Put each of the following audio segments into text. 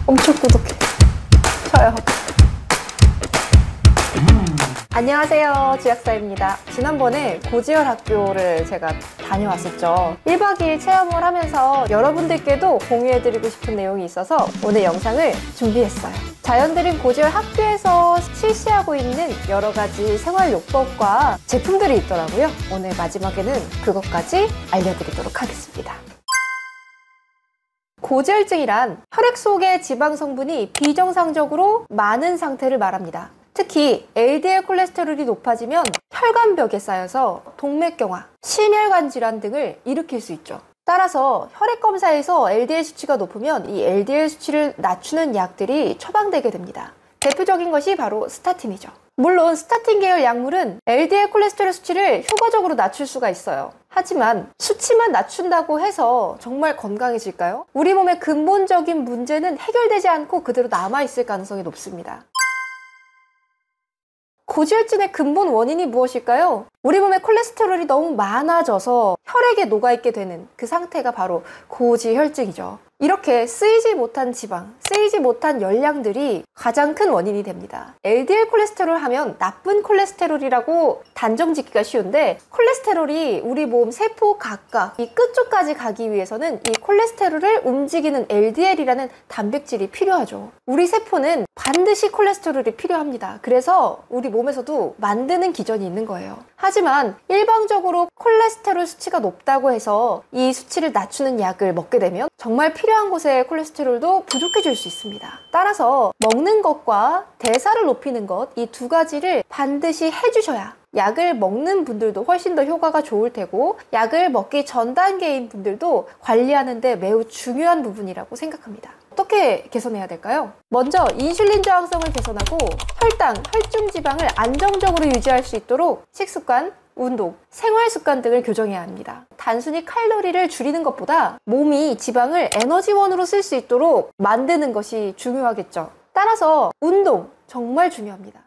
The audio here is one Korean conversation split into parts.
엄청 구독해. 저요. 안녕하세요, 지학사입니다. 지난번에 고지혈 학교를 제가 다녀왔었죠. 1박 2일 체험을 하면서 여러분들께도 공유해드리고 싶은 내용이 있어서 오늘 영상을 준비했어요. 자연드림 고지혈 학교에서 실시하고 있는 여러 가지 생활요법과 제품들이 있더라고요. 오늘 마지막에는 그것까지 알려드리도록 하겠습니다. 고지혈증이란 혈액 속의 지방 성분이 비정상적으로 많은 상태를 말합니다. 특히 LDL 콜레스테롤이 높아지면 혈관벽에 쌓여서 동맥경화, 심혈관 질환 등을 일으킬 수 있죠. 따라서 혈액 검사에서 LDL 수치가 높으면 이 LDL 수치를 낮추는 약들이 처방되게 됩니다. 대표적인 것이 바로 스타틴이죠. 물론 스타틴 계열 약물은 LDL 콜레스테롤 수치를 효과적으로 낮출 수가 있어요. 하지만 수치만 낮춘다고 해서 정말 건강해질까요? 우리 몸의 근본적인 문제는 해결되지 않고 그대로 남아있을 가능성이 높습니다. 고지혈증의 근본 원인이 무엇일까요? 우리 몸에 콜레스테롤이 너무 많아져서 혈액에 녹아있게 되는 그 상태가 바로 고지혈증이죠. 이렇게 쓰이지 못한 지방, 쓰이지 못한 열량들이 가장 큰 원인이 됩니다. LDL 콜레스테롤 하면 나쁜 콜레스테롤이라고 단정 짓기가 쉬운데, 콜레스테롤이 우리 몸 세포 각각 이 끝쪽까지 가기 위해서는 이 콜레스테롤을 움직이는 LDL이라는 단백질이 필요하죠. 우리 세포는 반드시 콜레스테롤이 필요합니다. 그래서 우리 몸에서도 만드는 기전이 있는 거예요. 하지만 일방적으로 콜레스테롤 수치가 높다고 해서 이 수치를 낮추는 약을 먹게 되면 정말 필요한 곳에 콜레스테롤도 부족해질 수 있습니다. 따라서 먹는 것과 대사를 높이는 것, 이 두 가지를 반드시 해주셔야 약을 먹는 분들도 훨씬 더 효과가 좋을 테고, 약을 먹기 전 단계인 분들도 관리하는 데 매우 중요한 부분이라고 생각합니다. 어떻게 개선해야 될까요? 먼저 인슐린 저항성을 개선하고 혈당, 혈중 지방을 안정적으로 유지할 수 있도록 식습관, 운동, 생활습관 등을 교정해야 합니다. 단순히 칼로리를 줄이는 것보다 몸이 지방을 에너지원으로 쓸 수 있도록 만드는 것이 중요하겠죠. 따라서 운동 정말 중요합니다.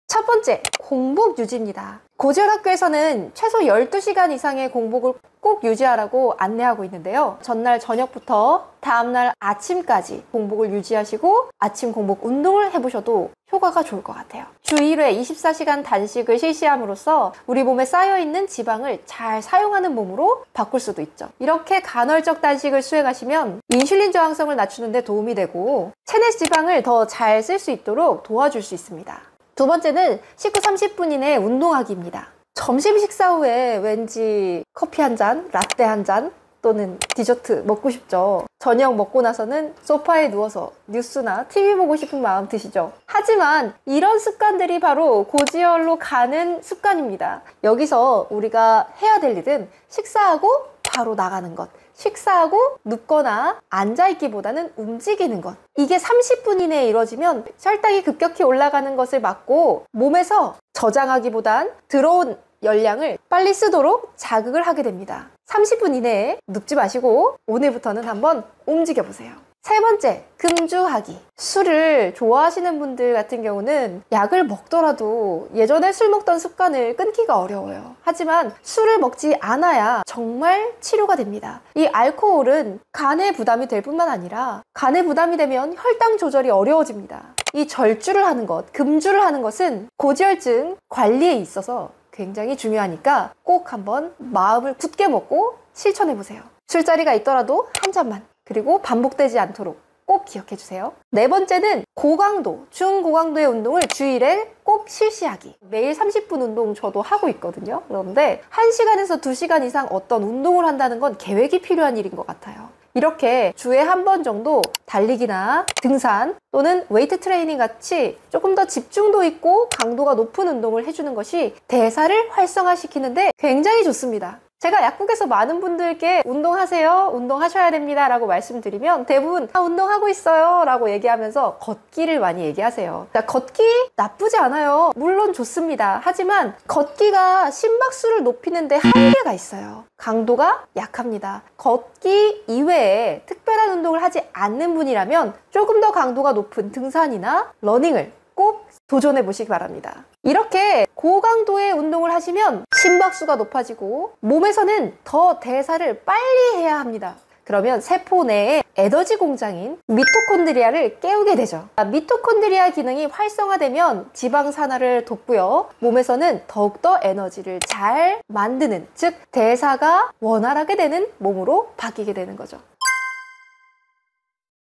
첫 번째, 공복 유지입니다. 고지혈 학교에서는 최소 12시간 이상의 공복을 꼭 유지하라고 안내하고 있는데요. 전날 저녁부터 다음날 아침까지 공복을 유지하시고 아침 공복 운동을 해보셔도 효과가 좋을 것 같아요. 주 1회 24시간 단식을 실시함으로써 우리 몸에 쌓여있는 지방을 잘 사용하는 몸으로 바꿀 수도 있죠. 이렇게 간헐적 단식을 수행하시면 인슐린 저항성을 낮추는 데 도움이 되고 체내 지방을 더 잘 쓸 수 있도록 도와줄 수 있습니다. 두 번째는 식후 30분 이내 운동하기입니다. 점심 식사 후에 왠지 커피 한 잔, 라떼 한 잔 또는 디저트 먹고 싶죠. 저녁 먹고 나서는 소파에 누워서 뉴스나 TV 보고 싶은 마음 드시죠. 하지만 이런 습관들이 바로 고지혈로 가는 습관입니다. 여기서 우리가 해야 될 일은 식사하고 바로 나가는 것, 식사하고 눕거나 앉아있기보다는 움직이는 것. 이게 30분 이내에 이루어지면 혈당이 급격히 올라가는 것을 막고 몸에서 저장하기보단 들어온 열량을 빨리 쓰도록 자극을 하게 됩니다. 30분 이내에 눕지 마시고 오늘부터는 한번 움직여보세요. 세 번째, 금주하기. 술을 좋아하시는 분들 같은 경우는 약을 먹더라도 예전에 술 먹던 습관을 끊기가 어려워요. 하지만 술을 먹지 않아야 정말 치료가 됩니다. 이 알코올은 간에 부담이 될 뿐만 아니라 간에 부담이 되면 혈당 조절이 어려워집니다. 이 절주를 하는 것, 금주를 하는 것은 고지혈증 관리에 있어서 굉장히 중요하니까 꼭 한번 마음을 굳게 먹고 실천해보세요. 술자리가 있더라도 한 잔만, 그리고 반복되지 않도록 꼭 기억해 주세요. 네 번째는 고강도, 중고강도의 운동을 주일에 꼭 실시하기. 매일 30분 운동 저도 하고 있거든요. 그런데 1시간에서 2시간 이상 어떤 운동을 한다는 건 계획이 필요한 일인 것 같아요. 이렇게 주에 한 번 정도 달리기나 등산 또는 웨이트 트레이닝 같이 조금 더 집중도 있고 강도가 높은 운동을 해주는 것이 대사를 활성화시키는데 굉장히 좋습니다. 제가 약국에서 많은 분들께 운동하세요, 운동하셔야 됩니다 라고 말씀드리면 대부분 운동하고 있어요 라고 얘기하면서 걷기를 많이 얘기하세요. 걷기 나쁘지 않아요. 물론 좋습니다. 하지만 걷기가 심박수를 높이는데 한계가 있어요. 강도가 약합니다. 걷기 이외에 특별한 운동을 하지 않는 분이라면 조금 더 강도가 높은 등산이나 러닝을 꼭 도전해 보시기 바랍니다. 이렇게 고강도의 운동을 하시면 심박수가 높아지고 몸에서는 더 대사를 빨리 해야 합니다. 그러면 세포 내에 에너지 공장인 미토콘드리아를 깨우게 되죠. 미토콘드리아 기능이 활성화되면 지방 산화를 돕고요. 몸에서는 더욱더 에너지를 잘 만드는, 즉 대사가 원활하게 되는 몸으로 바뀌게 되는 거죠.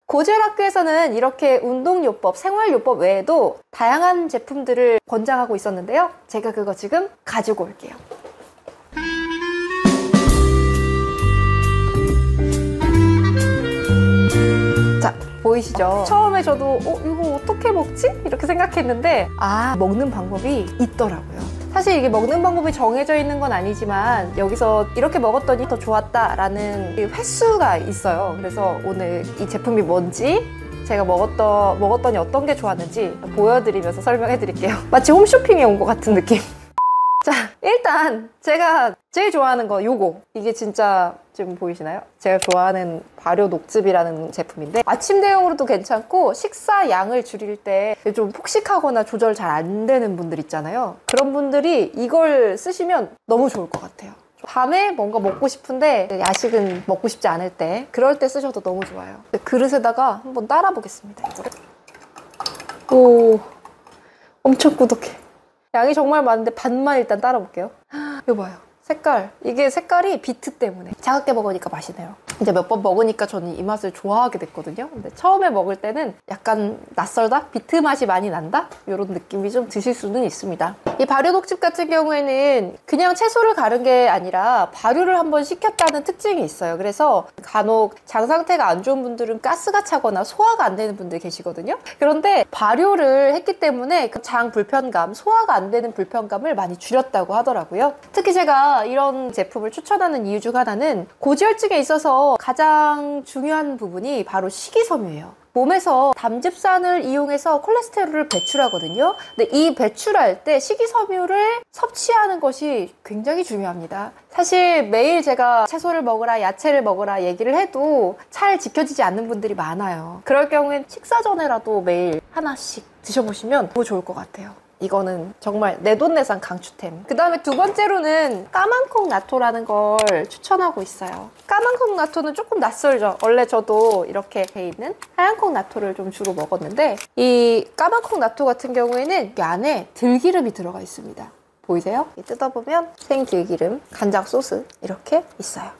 고지혈학교에서는 이렇게 운동요법, 생활요법 외에도 다양한 제품들을 권장하고 있었는데요. 제가 그거 지금 가지고 올게요. 자, 보이시죠? 처음에 저도 이거 어떻게 먹지? 이렇게 생각했는데 먹는 방법이 있더라고요. 사실 이게 먹는 방법이 정해져 있는 건 아니지만 여기서 이렇게 먹었더니 더 좋았다라는 횟수가 있어요. 그래서 오늘 이 제품이 뭔지 제가 먹었더니 어떤 게 좋았는지 보여드리면서 설명해 드릴게요. 마치 홈쇼핑에 온 것 같은 느낌. 자, 일단 제가 제일 좋아하는 거 요거. 이게 진짜 지금 보이시나요? 제가 좋아하는 발효 녹즙이라는 제품인데 아침 대용으로도 괜찮고 식사 양을 줄일 때 좀 폭식하거나 조절 잘 안 되는 분들 있잖아요. 그런 분들이 이걸 쓰시면 너무 좋을 것 같아요. 밤에 뭔가 먹고 싶은데 야식은 먹고 싶지 않을 때 그럴 때 쓰셔도 너무 좋아요. 그릇에다가 한번 따라 보겠습니다. 이거를. 오, 엄청 꾸덕해. 양이 정말 많은데 반만 일단 따라 볼게요. 이거 봐요. 이게 색깔이 비트 때문에 차갑게 먹으니까 맛이네요. 이제 몇 번 먹으니까 저는 이 맛을 좋아하게 됐거든요. 근데 처음에 먹을 때는 약간 낯설다? 비트 맛이 많이 난다? 이런 느낌이 좀 드실 수는 있습니다. 이 발효 녹즙 같은 경우에는 그냥 채소를 가른 게 아니라 발효를 한번 시켰다는 특징이 있어요. 그래서 간혹 장 상태가 안 좋은 분들은 가스가 차거나 소화가 안 되는 분들 계시거든요. 그런데 발효를 했기 때문에 그 장 불편감, 소화가 안 되는 불편감을 많이 줄였다고 하더라고요. 특히 제가 이런 제품을 추천하는 이유 중 하나는 고지혈증에 있어서 가장 중요한 부분이 바로 식이섬유예요. 몸에서 담즙산을 이용해서 콜레스테롤을 배출하거든요. 근데 이 배출할 때 식이섬유를 섭취하는 것이 굉장히 중요합니다. 사실 매일 제가 채소를 먹으라, 야채를 먹으라 얘기를 해도 잘 지켜지지 않는 분들이 많아요. 그럴 경우엔 식사 전에라도 매일 하나씩 드셔보시면 너무 좋을 것 같아요. 이거는 정말 내돈내산 강추템. 그 다음에 두 번째로는 까만콩 나토라는 걸 추천하고 있어요. 까만콩 나토는 조금 낯설죠. 원래 저도 이렇게 돼 있는 하얀콩 나토를 좀 주로 먹었는데 이 까만콩 나토 같은 경우에는 이 안에 들기름이 들어가 있습니다. 보이세요? 뜯어보면 생들기름, 간장 소스 이렇게 있어요.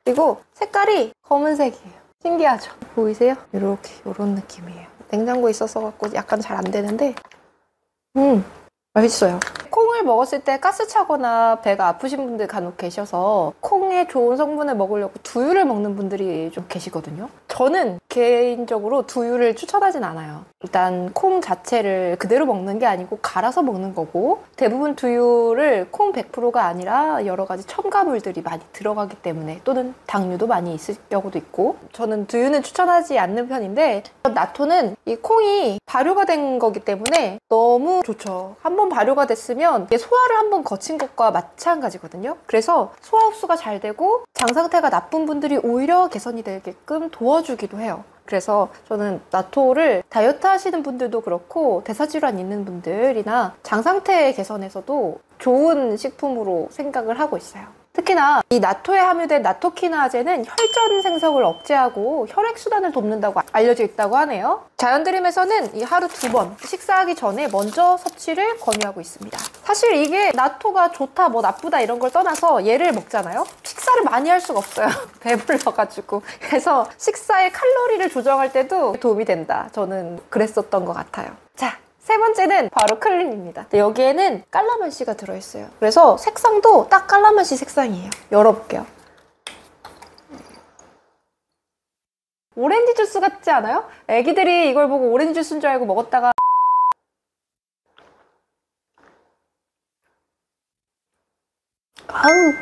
그리고 색깔이 검은색이에요. 신기하죠? 보이세요? 이렇게 이런 느낌이에요. 냉장고에 있어서 갖고 약간 잘 안 되는데 맛있어요. 콩을 먹었을 때 가스 차거나 배가 아프신 분들 간혹 계셔서 콩에 좋은 성분을 먹으려고 두유를 먹는 분들이 좀 계시거든요. 저는 개인적으로 두유를 추천하진 않아요. 일단 콩 자체를 그대로 먹는 게 아니고 갈아서 먹는 거고 대부분 두유를 콩 100%가 아니라 여러 가지 첨가물들이 많이 들어가기 때문에 또는 당류도 많이 있을 경우도 있고 저는 두유는 추천하지 않는 편인데 나토는 이 콩이 발효가 된 거기 때문에 너무 좋죠. 한번 발효가 됐으면 이게 소화를 한번 거친 것과 마찬가지거든요. 그래서 소화 흡수가 잘 되고 장 상태가 나쁜 분들이 오히려 개선이 되게끔 도와주기도 해요. 그래서 저는 나토를 다이어트 하시는 분들도 그렇고 대사질환 있는 분들이나 장 상태 개선에서도 좋은 식품으로 생각을 하고 있어요. 특히나 이 나토에 함유된 나토키나제는 혈전 생성을 억제하고 혈액순환을 돕는다고 알려져 있다고 하네요. 자연드림에서는 이 하루 2번 식사하기 전에 먼저 섭취를 권유하고 있습니다. 사실 이게 나토가 좋다 뭐 나쁘다 이런 걸 떠나서 얘를 먹잖아요. 식사를 많이 할 수가 없어요. 배불러가지고. 그래서 식사의 칼로리를 조정할 때도 도움이 된다. 저는 그랬었던 것 같아요. 자, 세 번째는 바로 클린입니다. 여기에는 깔라만시가 들어있어요. 그래서 색상도 딱 깔라만시 색상이에요. 열어볼게요. 오렌지 주스 같지 않아요? 애기들이 이걸 보고 오렌지 주스인 줄 알고 먹었다가 아우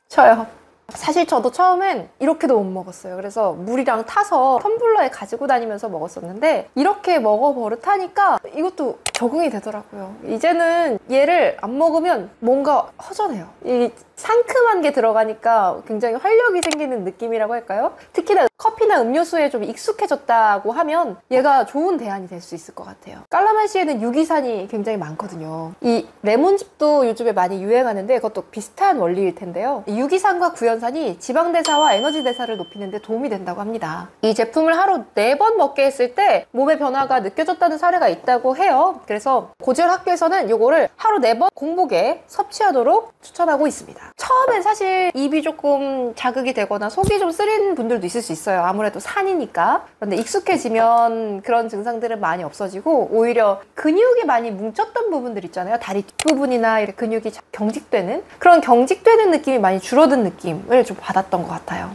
저요. 사실 저도 처음엔 이렇게도 못 먹었어요. 그래서 물이랑 타서 텀블러에 가지고 다니면서 먹었었는데 이렇게 먹어 버릇하니까 이것도 적응이 되더라고요. 이제는 얘를 안 먹으면 뭔가 허전해요. 이 상큼한 게 들어가니까 굉장히 활력이 생기는 느낌이라고 할까요? 특히나 커피나 음료수에 좀 익숙해졌다고 하면 얘가 좋은 대안이 될 수 있을 것 같아요. 깔라만시에는 유기산이 굉장히 많거든요. 이 레몬즙도 요즘에 많이 유행하는데 그것도 비슷한 원리일 텐데요. 이 유기산과 구연산이 지방대사와 에너지 대사를 높이는 데 도움이 된다고 합니다. 이 제품을 하루 4번 먹게 했을 때 몸의 변화가 느껴졌다는 사례가 있다고 해요. 그래서 고지혈학교에서는 이거를 하루 4번 공복에 섭취하도록 추천하고 있습니다. 처음엔 사실 입이 조금 자극이 되거나 속이 좀 쓰린 분들도 있을 수 있어요. 아무래도 산이니까. 그런데 익숙해지면 그런 증상들은 많이 없어지고 오히려 근육이 많이 뭉쳤던 부분들 있잖아요. 다리 뒷부분이나 이렇게 근육이 경직되는 그런 경직되는 느낌이 많이 줄어든 느낌을 좀 받았던 것 같아요.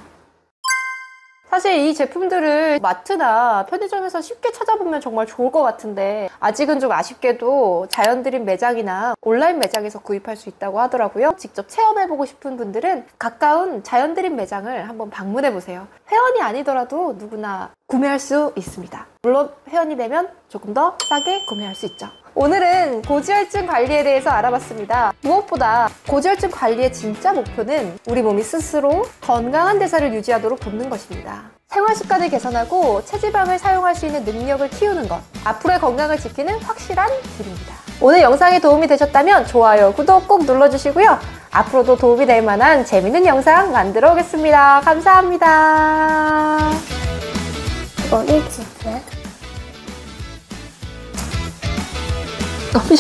사실 이 제품들을 마트나 편의점에서 쉽게 찾아보면 정말 좋을 것 같은데 아직은 좀 아쉽게도 자연드림 매장이나 온라인 매장에서 구입할 수 있다고 하더라고요. 직접 체험해보고 싶은 분들은 가까운 자연드림 매장을 한번 방문해보세요. 회원이 아니더라도 누구나 구매할 수 있습니다. 물론 회원이 되면 조금 더 싸게 구매할 수 있죠. 오늘은 고지혈증 관리에 대해서 알아봤습니다. 무엇보다 고지혈증 관리의 진짜 목표는 우리 몸이 스스로 건강한 대사를 유지하도록 돕는 것입니다. 생활 습관을 개선하고 체지방을 사용할 수 있는 능력을 키우는 것, 앞으로의 건강을 지키는 확실한 길입니다. 오늘 영상이 도움이 되셨다면 좋아요, 구독 꼭 눌러주시고요. 앞으로도 도움이 될 만한 재밌는 영상 만들어 오겠습니다. 감사합니다. 이거 읽지? 왜? 너무